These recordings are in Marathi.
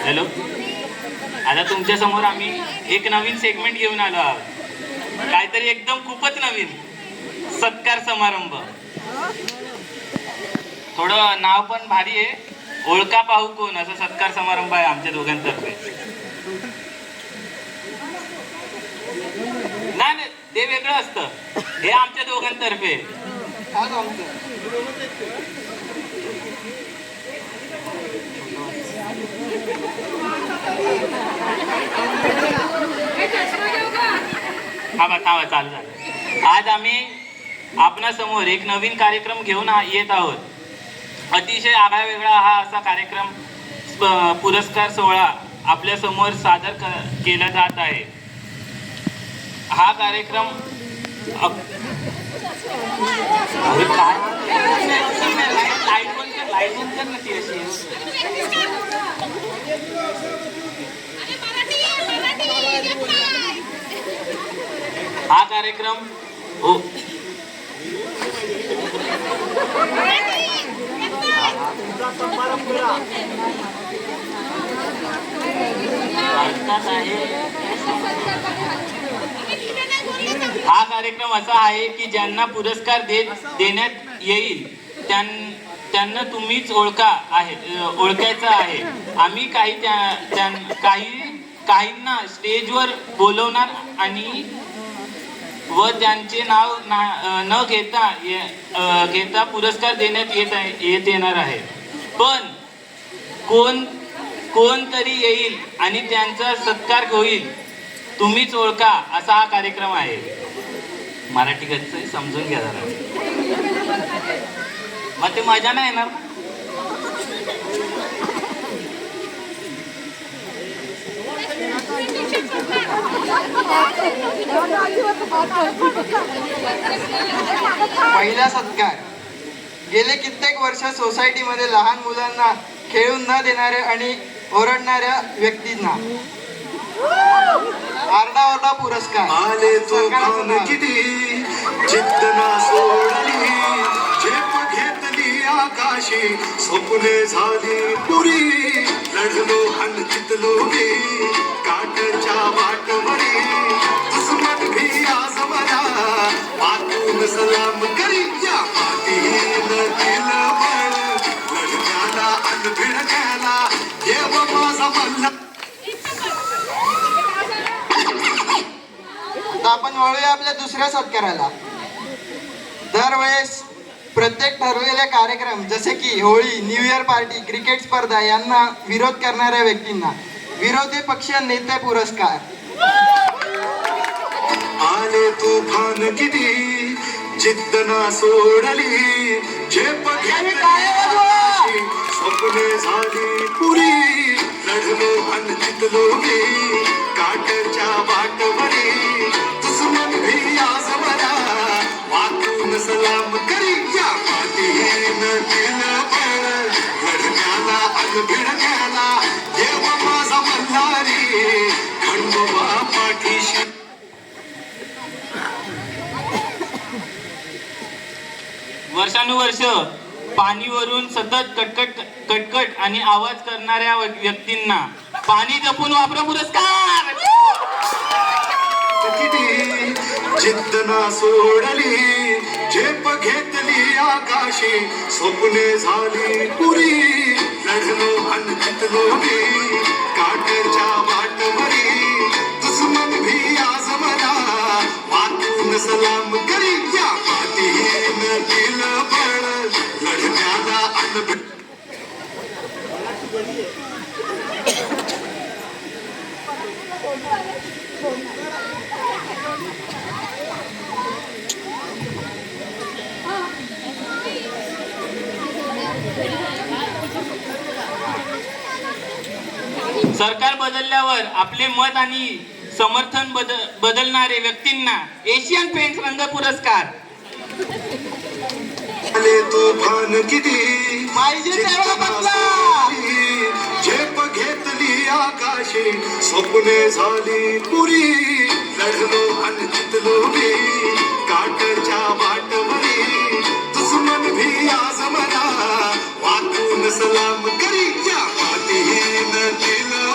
हॅलो, आता तुमच्या समोर आम्ही एक नवीन सेगमेंट घेऊन आलो आहोत. काहीतरी एकदम खूपच नवीन, सत्कार समारंभ. थोडं नाव पण भारी आहे, ओळखा पाहू कोण, असा सत्कार समारंभ आहे आमच्या दोघांतर्फे. नाही, ते वेगळं असतं, हे आमच्या दोघांतर्फे. थांबा चालू झालं. आज आम्ही आपणासमोर एक नवीन कार्यक्रम घेऊन येत आहोत. अतिशय आगळा वेगळा हा असा कार्यक्रम पुरस्कार सोहळा आपल्या समोर सादर केला जात आहे. हा कार्यक्रम हा कार्यक्रम हो हा कार्यक्रम असा आहे की ज्यांना पुरस्कार देण्यात येईल त्यांना तुम्हीच ओळखायचं आहे. आम्ही काहींना स्टेजवर बोलवणार आणि व त्यांचे नाव न घेता पुरस्कार देण्यात येणार आहे. पण कोण तरी येईल आणि त्यांचा सत्कार होईल, तुम्हीच ओळखा असा हा कार्यक्रम आहे. मराठी कच्चं समजून घ्या जरा, मग ते मजा नाही येणार. पहिला सत्कार. गेले कित्येक वर्ष सोसायटीमध्ये लहान मुलांना खेळून न देणाऱ्या आणि ओरडणाऱ्या व्यक्तींना आरडाओरडा पुरस्कार. आले तो भान किती जिद्द ना सोडली, झेप घेतली आकाशी, स्वप्ने झाली पुरी. लढलो अन जितलो मी काटच्या वाटवरी, दुश्मन भी आज मला मातून सलाम करी. या मातीनं दिलं बळ, लढण्याला अन भिडण्याला देव माझा मल्ला. आपण वळूया आपल्या दुसऱ्या सत्काराला. दरवेळेस प्रत्येक ठरलेले कार्यक्रम जसे की Holi, new year party, cricket स्पर्धा यांना विरोध करणाऱ्या व्यक्तींना विरोधी पक्ष नेते पुरस्कार. आले तुफान किती जिद्द ना सोडली, झेप घेतली स्वप्ने झाली पुरी. लढलो अन जितलो मी काटच्या वाटवरी, दुश्मन भी आज मला वाकून सलाम करी. या मातीनं दिलं बळ, लढण्याला अन भिडण्याला देव माझा मल्हारी, खंडोबा पाठीशी. वर्षानुवर्ष पाणीवरून सतत कटकट आणि आवाज करणाऱ्या व्यक्तींना पाणी जपून वापरा पुरस्कार. किती जिद्द ना सोडली, झेप घेतली आकाशी, स्वप्ने झाली पुरी. लढलो अन जितलो मी काटच्या वाटवरी, दुश्मन भी आज मला वाकून सलाम करी. या मातीनं दिलं बळ, लढण्याला अन सरकार बदलल्यावर आपले मत आणि समर्थन बदलणारे व्यक्तींना एशियन पेंट्स रंग पुरस्कार. आले तुफान किती पाहिजे तेवढा बदला. झेप घेतली आकाशी, स्वप्ने झाली पुरी. लढलो अन जितलो मी काटच्या वाटवरी, दुश्मन भी आज मला वाकून सलाम करी. या मातीनं दिलं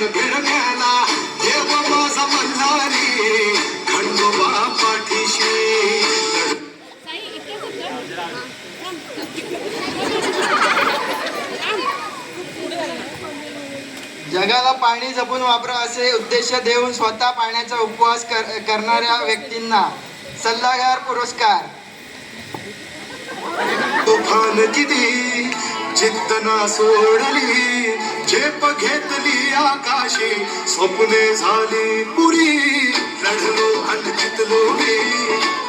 भिडण्याला देव माझा मल्हारी खंडोबा पाठीशी जगाला पाणी जपून वापरा असे उद्देश देऊन स्वतः पाण्याचा उपवास करणाऱ्या व्यक्तींना सल्लागार पुरस्कार. तुफान किती जिद्द ना सोडली झेप घेतली आकाशी स्वप्ने झाली पुरी लढलो आणि जितलो मी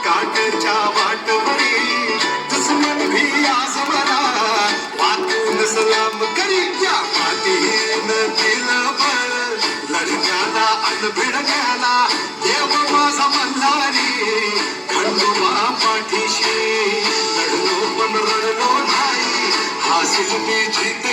काटच्या वाटवरी दुश्मन भी आज मला वाकून सलाम करी या मातीनं दिलं बळ लढण्याला अन भिडण्याला देव माझा मल्हारी खंडोबा पाठीशी लढलो पण रडलो नाही हासिल मी जीत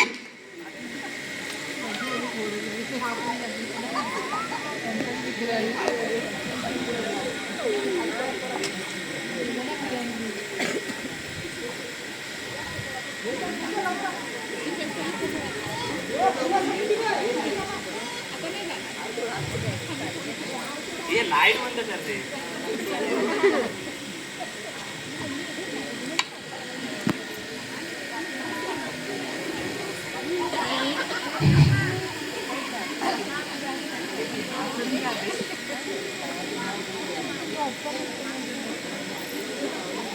ये लाईट बंद करते.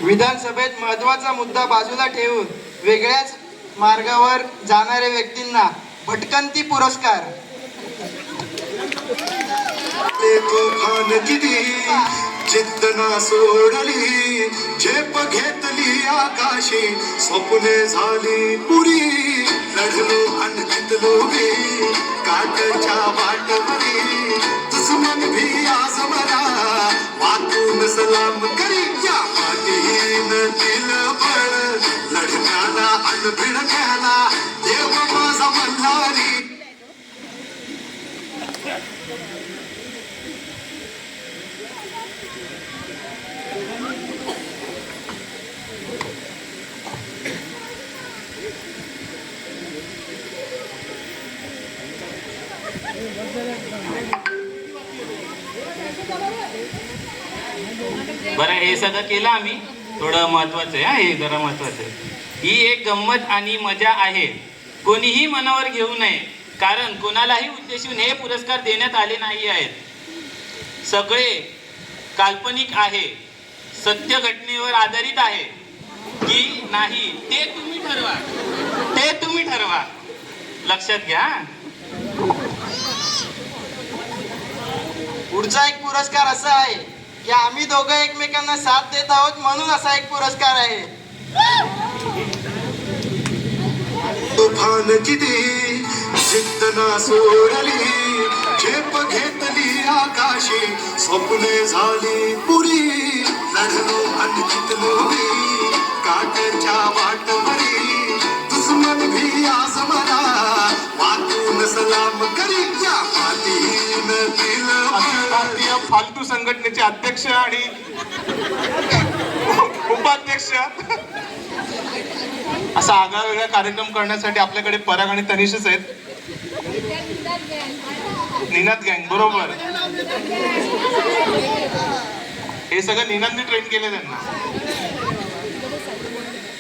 विधानसभेत महत्त्वाचा मुद्दा बाजूला ठेवून वेगळ्याच मार्गावर जाणाऱ्या व्यक्तींना भटकंती पुरस्कार. तुफान किती जिद्द ना सोडली झेप घेतली आकाशी स्वप्ने झाली पुरी लढलो आणि जितलो मी काटच्या वाटवरी दुश्मन भी आज मला वाकून सलाम करी या मातीनं दिलं बळ लढण्याला अन भिडण्याला देव माझा मल्हारी. बरं, हे सगळं केलं आम्ही. थोडं महत्वाचं आहे, हे जरा महत्वाचं आहे. ही एक गंमत आणि मजा आहे, कोणीही मनावर घेऊ नये, कारण कोणालाही उद्देशून हे पुरस्कार देण्यात आले नाही आहेत. सगळे काल्पनिक आहे, सत्य घटनेवर आधारित आहे की नाही ते तुम्ही ठरवा, ते तुम्ही ठरवा. लक्षात घ्या. पुढचा एक पुरस्कार असा आहे की आम्ही दोघं एकमेकांना साथ देत आहोत म्हणून असा एक पुरस्कार आहे. तुफान किती जिद्द ना सोडली झेप घेतली आकाशी स्वप्ने झाली पुरी लढलो आणि जितलो मी काटच्या वाटवरी दुश्मन भी आज मला वाकून सलाम करी या मातीनं दिलं भारतीय फालतू संघटनेचे अध्यक्ष आणि उपाध्यक्ष असा आगळा वेगळा कार्यक्रम करण्यासाठी आपल्याकडे पराग आणि तनिषच आहेत. निनाद गँग, बरोबर. हे सगळं निनादने ट्रेन केले त्यांना.